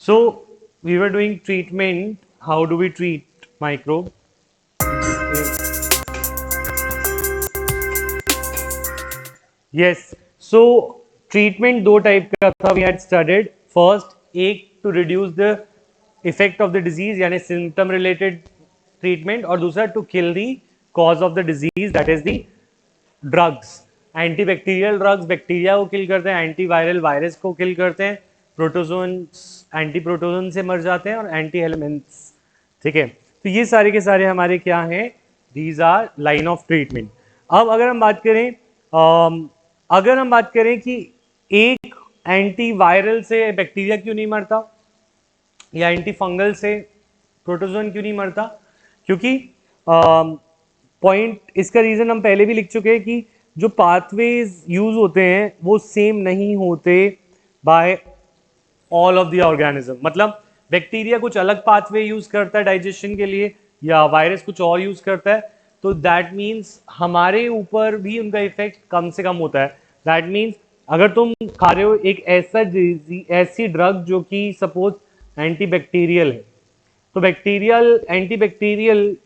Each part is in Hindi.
So we were doing treatment. How do we treat microbe? Yes. So treatment दो टाइप का था. We had studied first एक to reduce the effect of the disease यानी symptom related treatment और दूसरा to kill the cause of the disease that is the drugs. Antibacterial drugs bacteria को किल करते हैं, एंटीवायरल वायरस को किल करते हैं, प्रोटोजोन एंटी प्रोटोजोन से मर जाते हैं और एंटी एलिमेंट्स. ठीक है, तो ये सारे के सारे हमारे क्या हैं, these are line of treatment. अब अगर हम बात करें कि एक एंटीवायरल से बैक्टीरिया क्यों नहीं मरता या एंटी फंगल से प्रोटोजोन क्यों नहीं मरता, क्योंकि पॉइंट इसका रीजन हम पहले भी लिख चुके हैं कि जो पाथवेज यूज होते हैं वो सेम नहीं होते by all of the organism. मतलब बैक्टीरिया कुछ अलग पाथवे यूज करता है डाइजेशन के लिए या वायरस कुछ और यूज करता है, तो दैट मीन्स हमारे ऊपर भी उनका इफेक्ट कम से कम होता है. दैट मीन्स अगर तुम खा रहे हो एक ऐसी ड्रग जो कि सपोज एंटीबैक्टीरियल है, तो एंटीबैक्टीरियल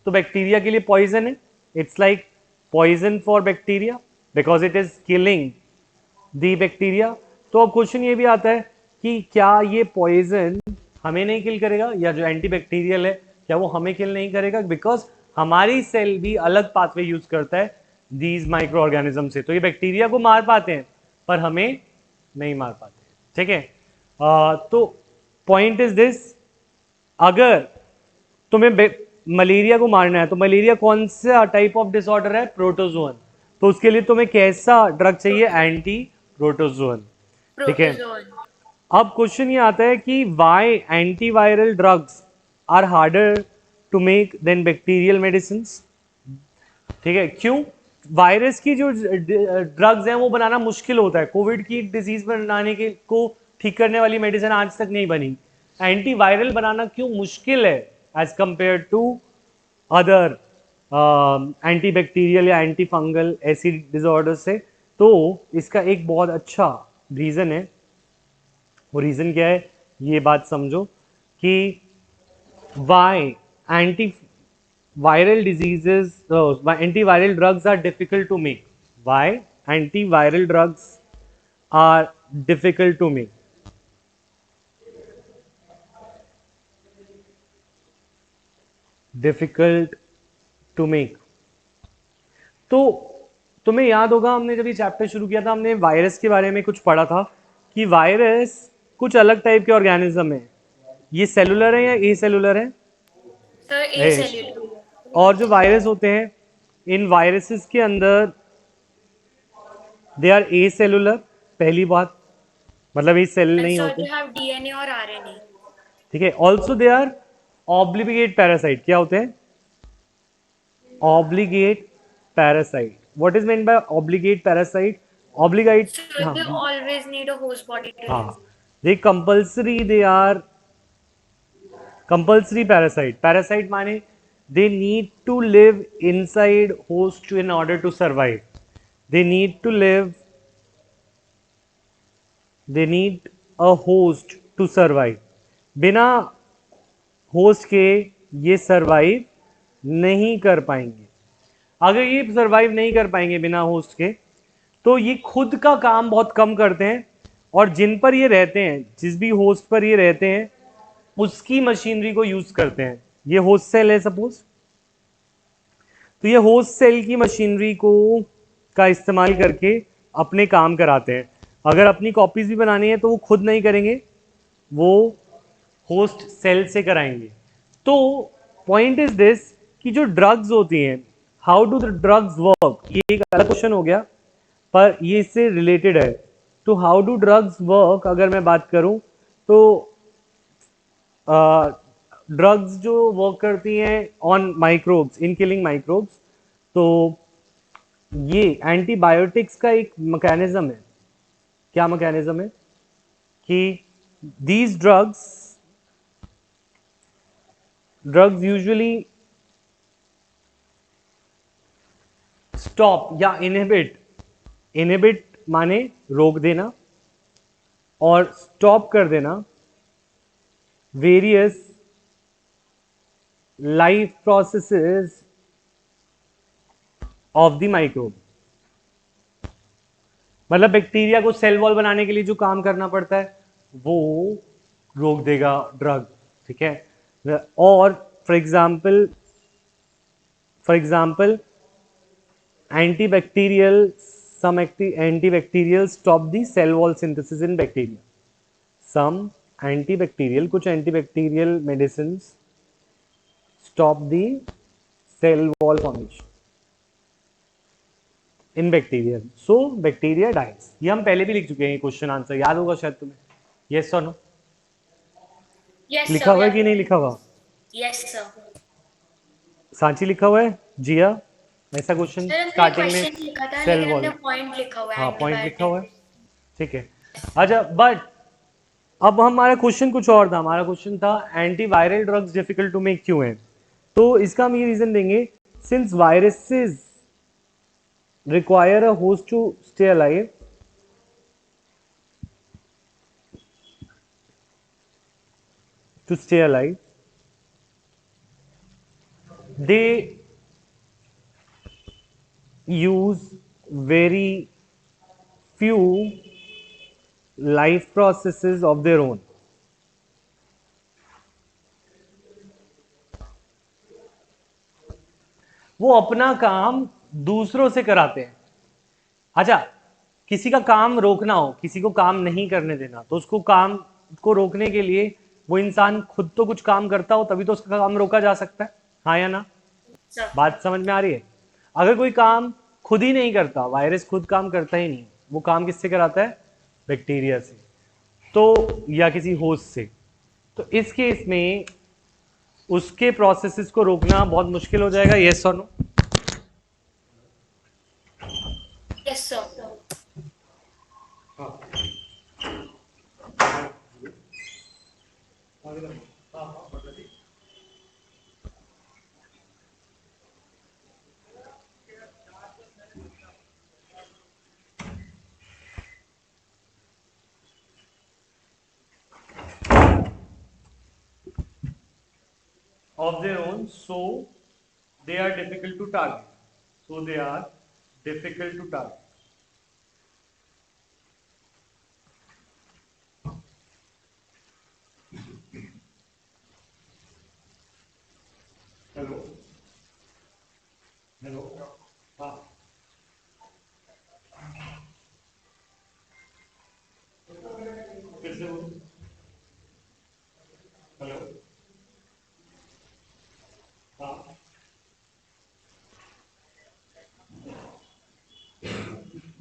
तो बैक्टीरिया के लिए पॉइजन है. It's like poison for bacteria because it is killing the bacteria. तो अब क्वेश्चन ये भी आता है कि क्या ये पॉइजन हमें नहीं किल करेगा, या जो एंटीबैक्टीरियल है क्या वो हमें किल नहीं करेगा, बिकॉज हमारी सेल भी अलग पाथवे यूज करता है दीज माइक्रो ऑर्गेनिज्म से. तो ये बैक्टीरिया को मार पाते हैं पर हमें नहीं मार पाते. ठीक है, तो पॉइंट इज दिस, अगर तुम्हें मलेरिया को मारना है तो मलेरिया कौन सा टाइप ऑफ डिसऑर्डर है, प्रोटोजोन, तो उसके लिए तुम्हें कैसा ड्रग चाहिए, एंटी प्रोटोजोन. ठीक है, अब क्वेश्चन ये आता है कि why antiviral drugs are harder to make than bacterial medicine. ठीक है, क्यों, वायरस की जो ड्रग्स हैं वो बनाना मुश्किल होता है. कोविड की डिजीज बनाने के को ठीक करने वाली मेडिसिन आज तक नहीं बनी. एंटीवायरल बनाना क्यों मुश्किल है as compare to other antibacterial या एंटी फंगल ऐसी डिसऑर्डर से. तो इसका एक बहुत अच्छा रीजन है. वो रीजन क्या है, ये बात समझो कि why antiviral diseases antiviral drugs are difficult to make. Why antiviral drugs are difficult to make. Difficult to make. तो तुम्हें याद होगा हमने जब ये चैप्टर शुरू किया था हमने वायरस के बारे में कुछ पढ़ा था कि वायरस कुछ अलग टाइप के ऑर्गेनिज्म है. ये सेलुलर है या ए सेलुलर है, सर ए सेल्यूलर. और जो वायरस होते हैं इन वायरसेस के अंदर दे आर ए सेलुलर. पहली बात मतलब ये सेल नहीं सर होते. दे हैव डीएनए और आरएनए. ठीक है, also they are obligate parasite. क्या होते हैं, obligate parasite. What is mean by obligate parasite, obligate, sir हाँ they always need a host body to live. हाँ, they compulsory, they are compulsory parasite. Parasite माने they need to live inside host in order to survive. They need a host to survive. बिना होस्ट के ये सरवाइव नहीं कर पाएंगे. अगर ये सरवाइव नहीं कर पाएंगे बिना होस्ट के, तो ये खुद का काम बहुत कम करते हैं और जिन पर ये रहते हैं, जिस भी होस्ट पर ये रहते हैं उसकी मशीनरी को यूज करते हैं. ये होस्ट सेल है सपोज, तो ये होस्ट सेल की मशीनरी को का इस्तेमाल करके अपने काम कराते हैं. अगर अपनी कॉपीज भी बनानी है तो वो खुद नहीं करेंगे, वो होस्ट सेल से कराएंगे. तो पॉइंट इज दिस कि जो ड्रग्स होती हैं, how do the drugs work, ये एक अलग क्वेश्चन हो गया पर ये इससे रिलेटेड है. तो हाउ डू ड्रग्स वर्क अगर मैं बात करूं तो ड्रग्स जो वर्क करती हैं on microbes, in killing microbes, तो ये एंटीबायोटिक्स का एक मैकेनिज्म है. क्या मैकेनिज्म है कि दीज ड्रग्स यूजुअली स्टॉप या इनहिबिट माने रोक देना और स्टॉप कर देना various life processes of the microbe. मतलब बैक्टीरिया को सेल वॉल बनाने के लिए जो काम करना पड़ता है वो रोक देगा ड्रग, ठीक है। और for example antibacterial, some antibacterial stop the cell wall synthesis in bacteria. Some antibacterial, कुछ antibacterial medicines stop the cell wall formation in bacteria. So bacteria dies. ये हम पहले भी लिख चुके हैं, क्वेश्चन आंसर याद होगा शायद तुम्हें। yes or no? Yes, लिखा sir. हुआ है कि नहीं लिखा हुआ? Yes, sir. सांची लिखा हुआ है, जिया ऐसा क्वेश्चन सर हमने स्टार्टिंग में क्वेश्चन लिखा था सेल लेकिन वॉल, हमने पॉइंट लिखा हुआ है हाँ पॉइंट लिखा हुआ है, एंटीबायोटिक। ठीक है। अच्छा बट अब हमारा क्वेश्चन कुछ और था, हमारा क्वेश्चन था antiviral drugs difficult to make क्यों है। तो इसका हम ये रीजन देंगे, since viruses require a host to stay alive, to stay alive, they use very few life processes of their own. वो अपना काम दूसरों से कराते हैं। अच्छा, किसी का काम रोकना हो, किसी को काम नहीं करने देना, तो उसको काम को रोकने के लिए वो इंसान खुद तो कुछ काम करता हो तभी तो उसका काम रोका जा सकता है, हाँ या ना? सर बात समझ में आ रही है? अगर कोई काम खुद ही नहीं करता, वायरस खुद काम करता ही नहीं, वो काम किससे कराता है? बैक्टीरिया से, तो या किसी होस्ट से। तो इस केस में उसके प्रोसेसेस को रोकना बहुत मुश्किल हो जाएगा, यस और no? Yes sir. Of their own, so they are difficult to target. So they are difficult to target. Hello hello, हाँ फिर से बोलो, हेलो, हाँ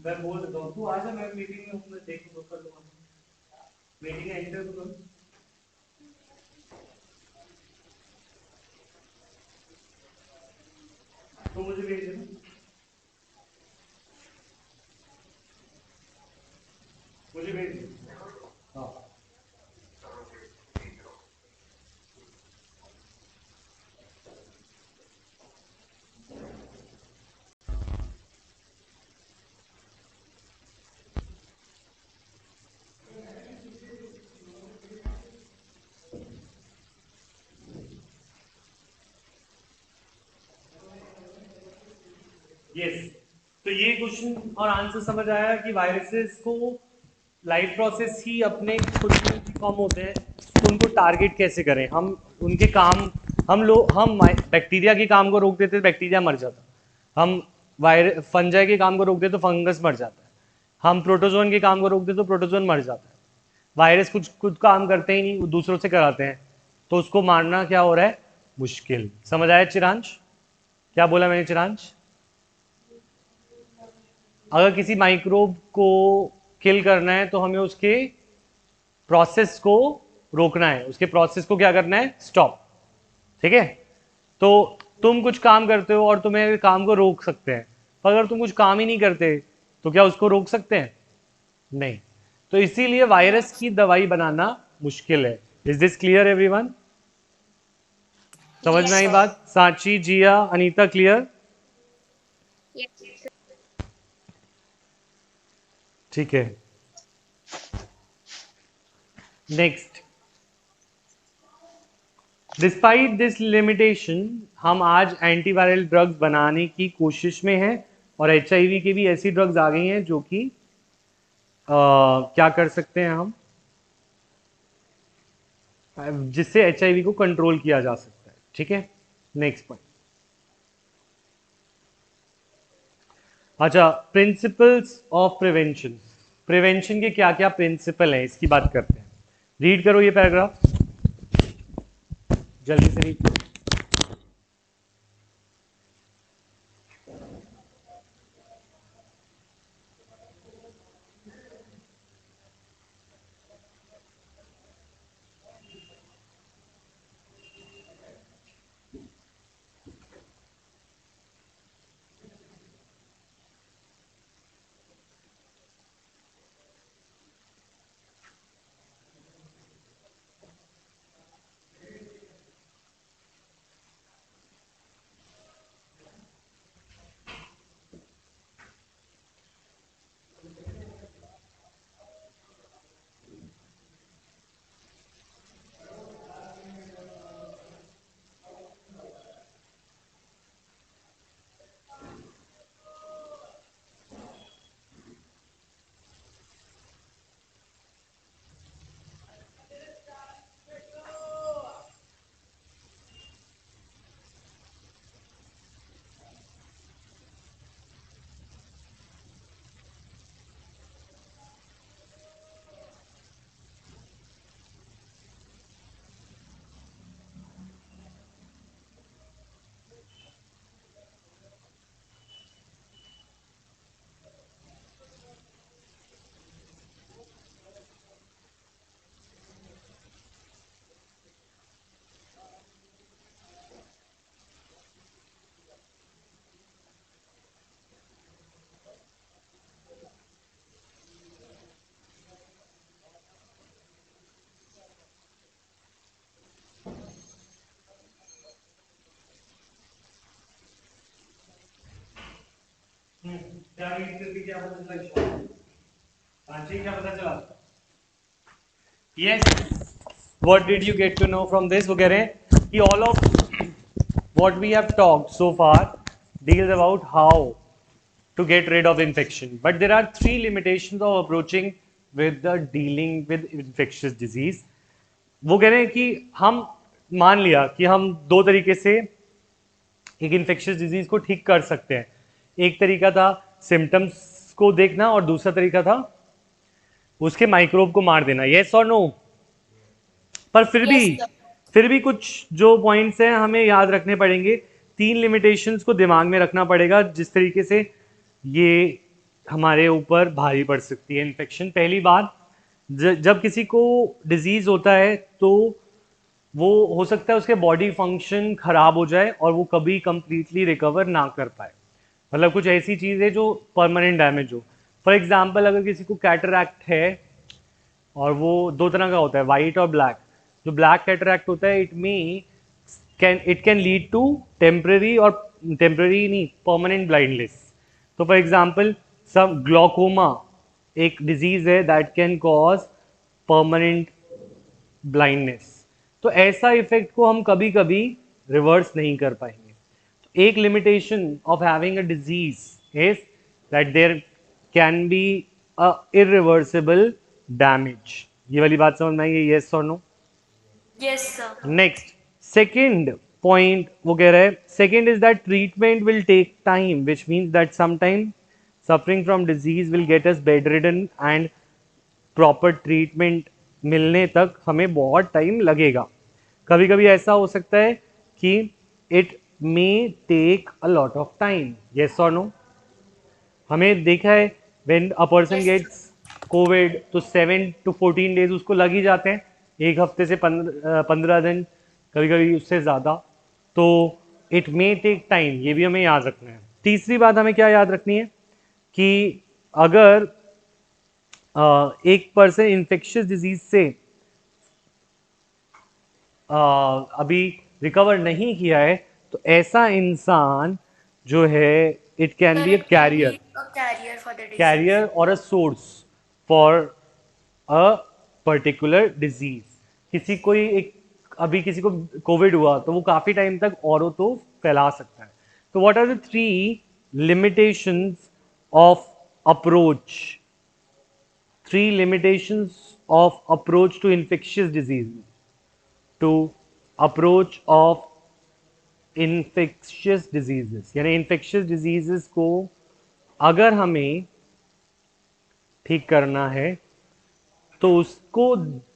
मैं बोल देता हूँ, तू आ जा, मैं मीटिंग में हूँ, मैं देख लो कर लूँगा, मीटिंग एंटर तो करो, तो मुझे भेज देना, मुझे भेज देना, हाँ यस। तो ये क्वेश्चन और आंसर समझ आया कि वायरसेस को लाइफ प्रोसेस ही अपने खुद में फॉर्म होते हैं, तो उनको टारगेट कैसे करें हम, उनके काम, हम बैक्टीरिया के काम को रोक देते तो बैक्टीरिया मर जाता, हम फंजाई के काम को रोक देते तो फंगस मर जाता है, हम प्रोटोजोन के काम को रोक देते तो प्रोटोजोन मर जाता है। वायरस कुछ खुद काम करते ही नहीं, वो दूसरों से कराते हैं, तो उसको मारना क्या हो रहा है? मुश्किल। समझ आया चिरांश? क्या बोला मैंने चिरांश? अगर किसी माइक्रोब को किल करना है तो हमें उसके प्रोसेस को रोकना है, उसके प्रोसेस को क्या करना है? स्टॉप, ठीक है। तो तुम कुछ काम करते हो और तुम्हें काम को रोक सकते हैं, पर अगर तुम कुछ काम ही नहीं करते तो क्या उसको रोक सकते हैं? नहीं। तो इसीलिए वायरस की दवाई बनाना मुश्किल है। Is this clear everyone? समझ यस में आई सर। बात? सांची, जिया, अनीता, क्लियर? यस ठीक है, नेक्स्ट डिस्पाइट दिस लिमिटेशन हम आज एंटीवायरल ड्रग्स बनाने की कोशिश में हैं और HIV की भी ऐसी ड्रग्स आ गई हैं जो कि क्या कर सकते हैं हम, जिससे HIV को कंट्रोल किया जा सकता है। ठीक है, नेक्स्ट पॉइंट। अच्छा, प्रिंसिपल्स ऑफ प्रिवेंशन। प्रिवेंशन के क्या क्या प्रिंसिपल हैं इसकी बात करते हैं। रीड करो ये पैराग्राफ, जल्दी से रीड करो। क्या रीड करके क्या पता चला? पांचवी क्या पता चला? Yes, what did you get to know from this? वो कह रहे हैं कि all of what we have talked so far deals about how to get rid of infection, but there are three limitations of approaching with the dealing with infectious disease. वो कह रहे हैं कि हम मान लिया कि हम दो तरीके से एक इन्फेक्शियस डिजीज को ठीक कर सकते हैं। एक तरीका था सिम्टम्स को देखना और दूसरा तरीका था उसके माइक्रोब को मार देना। यस और नो? पर Yes, sir. फिर भी कुछ जो पॉइंट्स हैं हमें याद रखने पड़ेंगे। तीन लिमिटेशंस को दिमाग में रखना पड़ेगा जिस तरीके से ये हमारे ऊपर भारी पड़ सकती है इन्फेक्शन। पहली बात, जब किसी को डिजीज होता है तो वो हो सकता है उसके बॉडी फंक्शन खराब हो जाए और वो कभी कंप्लीटली रिकवर ना कर पाए। मतलब कुछ ऐसी चीज़ है जो परमानेंट डैमेज हो। फॉर एग्जाम्पल, अगर किसी को कैटरैक्ट है और वो दो तरह का होता है, वाइट और ब्लैक। जो ब्लैक कैटरैक्ट होता है it can lead to temporary और टेम्पररी नहीं परमानेंट ब्लाइंडनेस। तो फॉर एग्जाम्पल सब ग्लोकोमा एक डिजीज है that can cause permanent blindness. तो ऐसा इफेक्ट को हम कभी कभी रिवर्स नहीं कर पाएंगे। तो एक limitation of having a disease is that there can be a irreversible damage. ये वाली बात समझ में आई? यस और no? Yes, sir. Next, second point वो कह रहा है, second is that treatment will take time which means that sometime suffering from disease will get us bedridden and proper treatment मिलने तक हमें बहुत टाइम लगेगा। कभी कभी ऐसा हो सकता है कि it may take a lot of time. Yes और नो? हमें देखा है when a person Yes, gets covid तो 7 to 14 डेज उसको लग ही जाते हैं, एक हफ्ते से 15 दिन, कभी कभी उससे ज़्यादा। तो इट मे टेक टाइम, ये भी हमें याद रखना है। तीसरी बात हमें क्या याद रखनी है कि अगर एक पर्सन इन्फेक्शियस डिजीज से अभी रिकवर नहीं किया है तो ऐसा इंसान जो है it can sir, be a it can carrier, be a carrier for the disease. Carrier और a source for a particular disease. किसी कोई एक अभी किसी को कोविड हुआ तो वो काफी टाइम तक औरों तो फैला सकता है। तो what are the 3 limitations of approach, 3 limitations of approach to infectious disease, to approach of infectious diseases, यानी infectious diseases को अगर हमें ठीक करना है तो उसको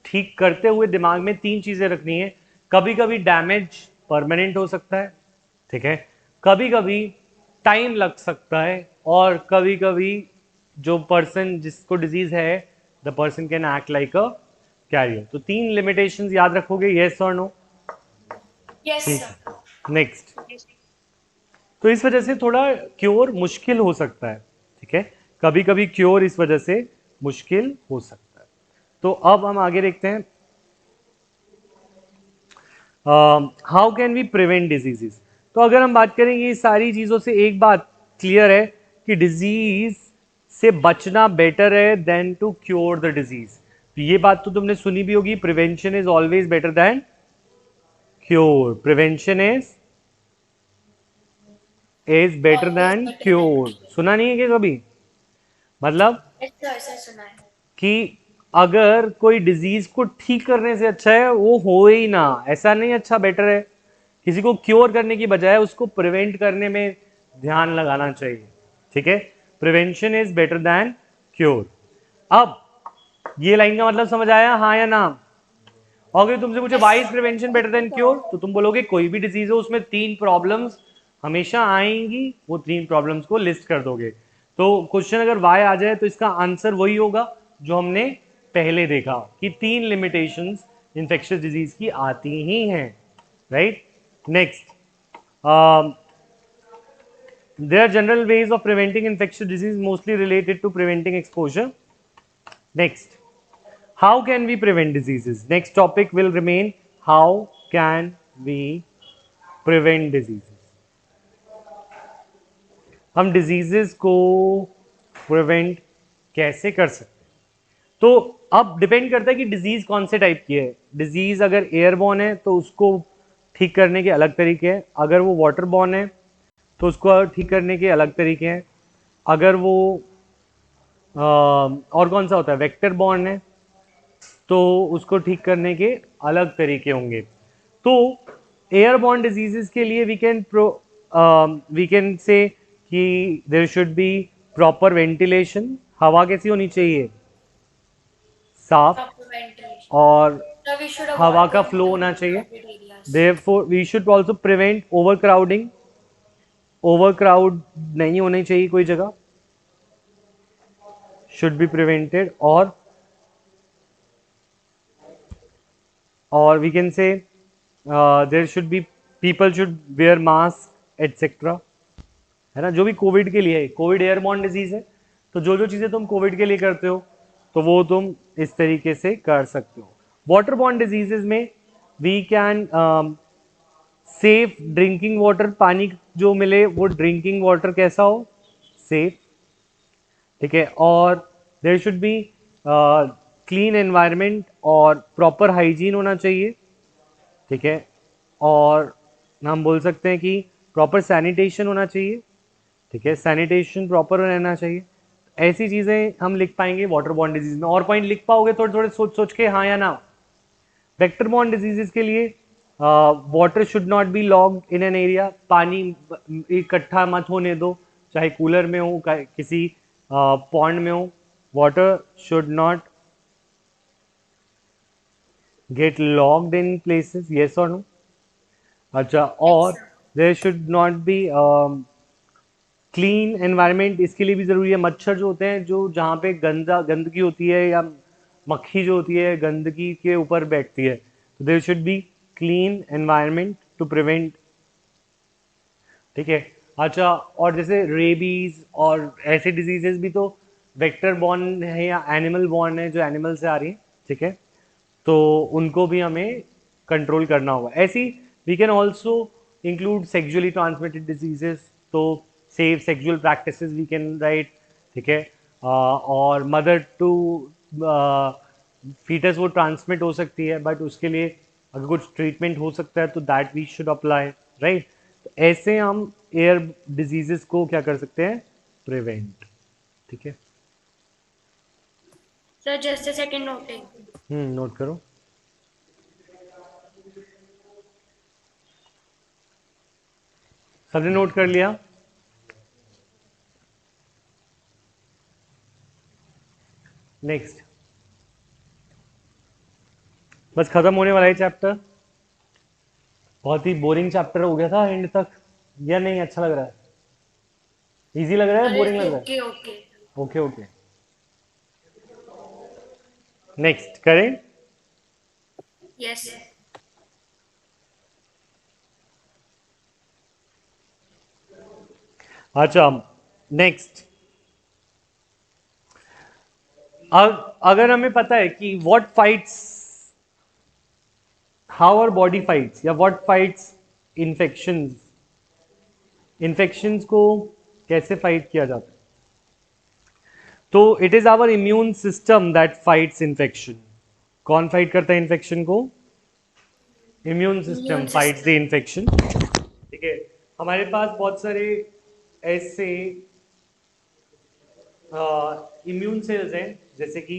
ठीक करते हुए दिमाग में 3 चीजें रखनी है। कभी कभी डैमेज परमानेंट हो सकता है, ठीक है, कभी कभी टाइम लग सकता है, और कभी कभी जो पर्सन जिसको डिजीज है the person can act like a carrier. तो 3 लिमिटेशंस याद रखोगे, यस और नो? Yes, ठीक sir. है, नेक्स्ट। तो इस वजह से थोड़ा क्योर मुश्किल हो सकता है, ठीक है, कभी कभी क्योर इस वजह से मुश्किल हो सकता है। तो अब हम आगे देखते हैं, how can we prevent diseases. तो अगर हम बात करें ये सारी चीजों से एक बात क्लियर है कि डिजीज से बचना बेटर है than to cure the disease. तो ये बात तो तुमने सुनी भी होगी, prevention is always better than cure, prevention is better Always than better than cure. cure. सुना नहीं है क्या कभी? मतलब Yes, sir. ऐसा सुना है. कि अगर कोई डिजीज को ठीक करने से अच्छा है वो हो ही ना, ऐसा नहीं, अच्छा बेटर है। किसी को क्योर करने की बजाय उसको प्रिवेंट करने में ध्यान लगाना चाहिए, ठीक है, prevention is better than cure. अब ये लाइन का मतलब समझ आया, हाँ या ना? और अगर तुमसे पूछे Yes, why is sir. Prevention better than cure, तो तुम बोलोगे कोई भी डिजीज हो उसमें 3 प्रॉब्लम्स हमेशा आएंगी, वो 3 प्रॉब्लम्स को लिस्ट कर दोगे। तो क्वेश्चन अगर वाई आ जाए तो इसका आंसर वही होगा जो हमने पहले देखा कि 3 लिमिटेशंस इंफेक्शियस डिजीज की आती ही हैं, right. Next, there are general ways of preventing infectious disease mostly related to preventing exposure. Next, how can we prevent diseases? Next topic will remain how can we prevent diseases. हम डिजीजेस को प्रिवेंट कैसे कर सकते हैं? तो अब डिपेंड करता है कि डिजीज कौन से टाइप की है। डिजीज अगर एयरबॉर्न है तो उसको ठीक करने के अलग तरीके हैं, अगर वो वाटरबॉर्न है तो उसको ठीक करने के अलग तरीके हैं, अगर वो और कौन सा होता है, वेक्टर बॉर्न है तो उसको ठीक करने के अलग तरीके होंगे। तो एयरबॉर्न डिजीजेस के लिए वी कैन से कि there should be proper ventilation, हवा कैसी होनी चाहिए, साफ, Proper ventilation. और So we should हवा avoid का going फ्लो to होना चाहिए। crowded areas. Therefore we should also prevent overcrowding, overcrowd नहीं होनी चाहिए कोई जगह, शुड बी प्रिवेंटेड। और we can say there should be, people should wear mask etcetera, है ना, जो भी कोविड के लिए है। कोविड एयरबॉर्न डिजीज है तो जो जो चीज़ें तुम कोविड के लिए करते हो तो वो तुम इस तरीके से कर सकते हो। वाटरबॉर्न डिजीजेज में we can safe drinking water, पानी जो मिले वो ड्रिंकिंग वाटर कैसा हो, सेफ, ठीक है, और there should be clean environment और प्रॉपर हाइजीन होना चाहिए, ठीक है, और हम बोल सकते हैं कि प्रॉपर सैनिटेशन होना चाहिए, ठीक है, सैनिटेशन प्रॉपर रहना चाहिए। ऐसी चीज़ें हम लिख पाएंगे वाटर बॉर्न डिजीज में। और पॉइंट लिख पाओगे थोड़े थोड़े सोच सोच के, हाँ या ना? वेक्टर बॉर्न डिजीजेस के लिए water should not B logged in an area, पानी इकट्ठा मत होने दो, चाहे कूलर में हो किसी पॉन्ड में हो, water should not get logged in places, yes और नो? अच्छा, Yes, और sir. There should not be clean environment, इसके लिए भी ज़रूरी है। मच्छर जो होते हैं, जो जहाँ पे गंदगी होती है या मक्खी जो होती है गंदगी के ऊपर बैठती है, तो there should be clean environment to prevent, ठीक है। अच्छा, और जैसे रेबीज और ऐसे डिजीजेस भी तो वेक्टर बॉर्न है या एनिमल बॉर्न है, जो एनिमल से आ रही है, ठीक है, तो उनको भी हमें कंट्रोल करना होगा। ऐसी we can also include sexually transmitted diseases, तो safe sexual practices we can right, ठीक है, और मदर टू फीटस वो ट्रांसमिट हो सकती है, बट उसके लिए अगर कुछ ट्रीटमेंट हो सकता है तो that we should apply, right. तो ऐसे हम एयर डिजीजेस को क्या कर सकते हैं, प्रिवेंट, ठीक है। Sir, just a second noting. Note करो। सबने नोट कर लिया? नेक्स्ट, बस खत्म होने वाला है चैप्टर। बहुत ही बोरिंग चैप्टर हो गया था एंड तक, या नहीं अच्छा लग रहा है? इजी लग रहा है, अरे बोरिंग लग रहा है? Okay okay. Okay okay, next करें। यस। अच्छा, नेक्स्ट, अगर हमें पता है कि what fights, how our body fights, या व्हाट फाइट्स इन्फेक्शंस, इन्फेक्शंस को कैसे फाइट किया जाता है, तो it is our immune system that fights infection. कौन फाइट करता है इन्फेक्शन को? Immune system immune fights the system. Infection, ठीक है। हमारे पास बहुत सारे ऐसे इम्यून सेल्स हैं, जैसे कि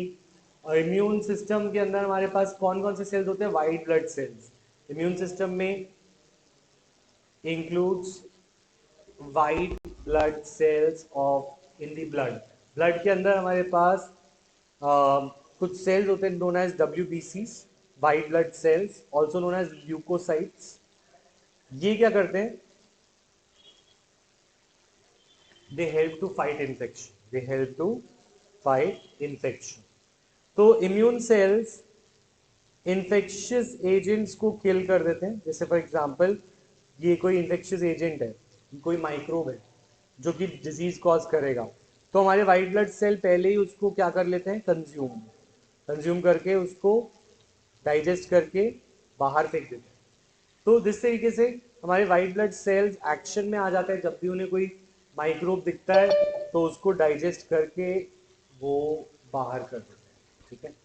इम्यून सिस्टम के अंदर हमारे पास कौन कौन से सेल्स होते हैं? White blood cells. Immune system में includes white blood cells of in the blood. Blood के अंदर हमारे पास कुछ सेल्स होते हैं known as WBCs, white blood cells, also known as leukocytes. ये क्या करते हैं? They help to fight infection, they help to fight infection. तो इम्यून सेल्स इन्फेक्शियस एजेंट्स को किल कर देते हैं। जैसे फॉर एग्जांपल, ये कोई इन्फेक्शियस एजेंट है, कोई माइक्रोब है जो कि डिजीज कॉज करेगा, तो हमारे वाइट ब्लड सेल पहले ही उसको क्या कर लेते हैं? कंज्यूम, कंज्यूम करके उसको डाइजेस्ट करके बाहर फेंक देते हैं। तो जिस तरीके से हमारे वाइट ब्लड सेल्स एक्शन में आ जाते हैं जब भी उन्हें कोई माइक्रोब दिखता है, तो उसको डाइजेस्ट करके वो बाहर कर देते हैं, ठीक है।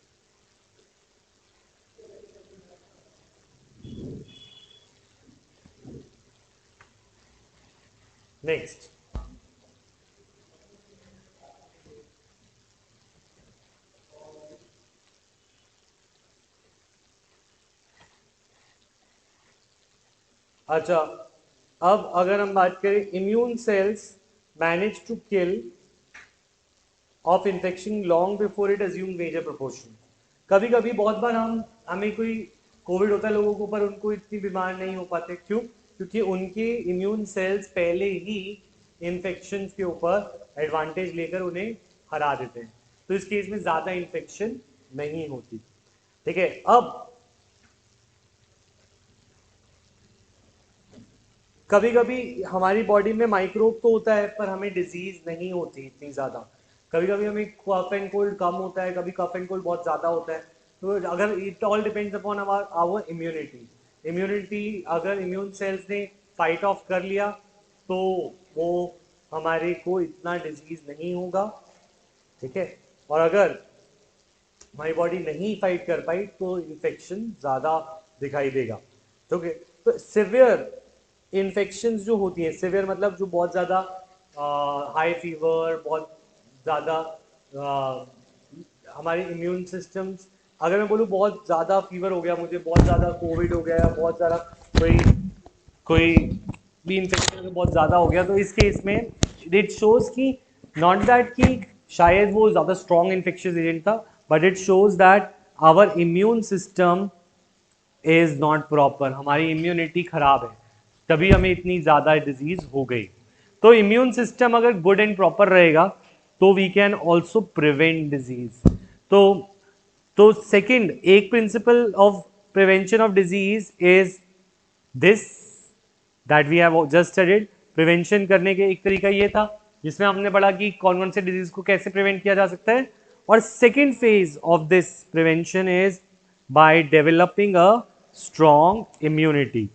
नेक्स्ट, अच्छा, अब अगर हम बात करें immune cells manage to kill off infection long before it assume major proportion. कभी कभी बहुत बार हमें कोई कोविड होता है लोगों को, पर उनको इतनी बीमार नहीं हो पाते। क्यों? क्योंकि उनके इम्यून सेल्स पहले ही इन्फेक्शन के ऊपर एडवांटेज लेकर उन्हें हरा देते हैं, तो इस केस में ज़्यादा इन्फेक्शन नहीं होती, ठीक है। अब कभी कभी हमारी बॉडी में माइक्रोब तो होता है पर हमें डिजीज नहीं होती इतनी ज़्यादा। कभी कभी हमें कफ एंड कोल्ड कम होता है, कभी कफ एंड कोल्ड बहुत ज़्यादा होता है। तो अगर it all depends upon our our immunity, immunity अगर इम्यून सेल्स ने फाइट ऑफ कर लिया तो वो हमारे को इतना डिजीज नहीं होगा, ठीक है। और अगर हमारी बॉडी नहीं फाइट कर पाई तो इन्फेक्शन ज़्यादा दिखाई देगा, ठीक है। तो सिवियर इन्फेक्शंस जो होती हैं, सिवियर मतलब जो बहुत ज़्यादा हाई फीवर, बहुत ज़्यादा हमारे इम्यून सिस्टम्स, अगर मैं बोलूँ बहुत ज़्यादा फीवर हो गया मुझे, बहुत ज़्यादा कोविड हो गया, या बहुत ज़्यादा कोई कोई भी इन्फेक्शन बहुत ज़्यादा हो गया, तो इस केस में इट शोज कि नॉट दैट कि शायद वो ज़्यादा स्ट्रॉन्ग इन्फेक्शियस एजेंट था, but it shows that our immune system is not proper, हमारी इम्यूनिटी खराब है, तभी हमें इतनी ज़्यादा डिजीज हो गई। तो इम्यून सिस्टम अगर गुड एंड प्रॉपर रहेगा तो we can also prevent disease. तो सेकेंड, एक principle of prevention of disease is this that we have just studied. Prevention करने के एक तरीका ये था जिसमें हमने पढ़ा कि कौन कौन से डिजीज को कैसे प्रिवेंट किया जा सकता है। और second phase of this prevention is by developing a strong immunity,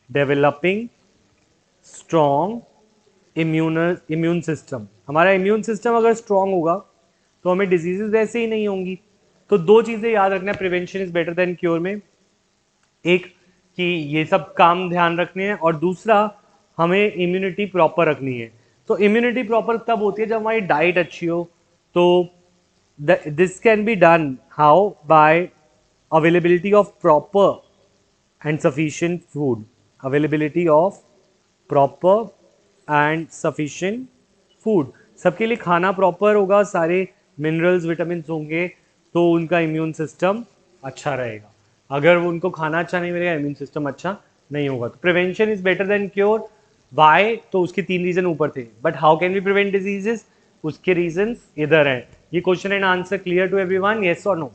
developing strong immune system. हमारा इम्यून सिस्टम अगर स्ट्रॉन्ग होगा तो हमें डिजीजेज वैसे ही नहीं होंगी। तो दो चीज़ें याद रखना, prevention is better than cure में। एक कि ये सब काम ध्यान रखने हैं, और दूसरा हमें इम्यूनिटी प्रॉपर रखनी है। तो इम्यूनिटी प्रॉपर तब होती है जब हमारी डाइट अच्छी हो। तो this can be done how? Bye availability of proper and sufficient food, availability of proper and sufficient food. सबके लिए खाना प्रॉपर होगा, सारे मिनरल्स विटामिन होंगे, तो उनका इम्यून सिस्टम अच्छा रहेगा। अगर वो उनको खाना अच्छा नहीं मिलेगा, इम्यून सिस्टम अच्छा नहीं होगा। तो prevention is better than cure. Why? तो उसके 3 रीजन ऊपर थे, but how can we prevent diseases? उसके रीजन इधर है। ये question and answer clear to everyone? Yes और no?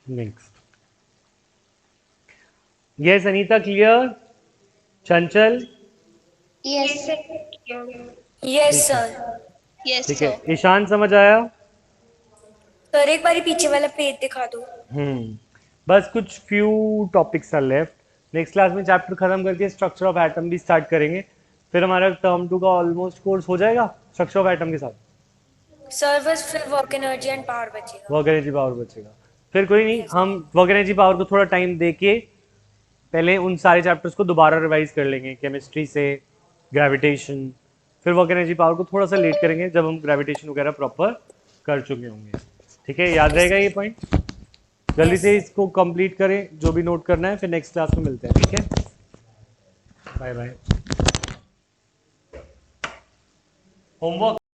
Next. Yes Anita, clear? Chanchal? Yes, sir. Yes ठीक है, सर। Yes, ठीक है। sir. ईशान समझ आया? सर एक बारी पीछे वाला पेज दिखा दो। बस कुछ few topics are left. Next class में चैप्टर खत्म करके स्ट्रक्चर ऑफ एटम भी स्टार्ट करेंगे, फिर हमारा टर्म 2 का ऑलमोस्ट कोर्स हो जाएगा स्ट्रक्चर ऑफ एटम के साथ। सर बस फिर वर्क एनर्जी एंड पावर बचेगा। वर्क एनर्जी पावर बचेगा। फिर कोई नहीं, हम वर्क एनर्जी पावर को थोड़ा टाइम दे के पहले उन सारे चैप्टर्स को दोबारा रिवाइज कर लेंगे, केमिस्ट्री से ग्रेविटेशन। फिर वर्क एनर्जी पावर को थोड़ा सा लेट करेंगे जब हम ग्रेविटेशन वगैरह प्रॉपर कर चुके होंगे। ठीक है, याद रहेगा ये पॉइंट? जल्दी से इसको कंप्लीट करें, जो भी नोट करना है, फिर नेक्स्ट क्लास में मिलते हैं। ठीक है, बाय बाय। होमवर्क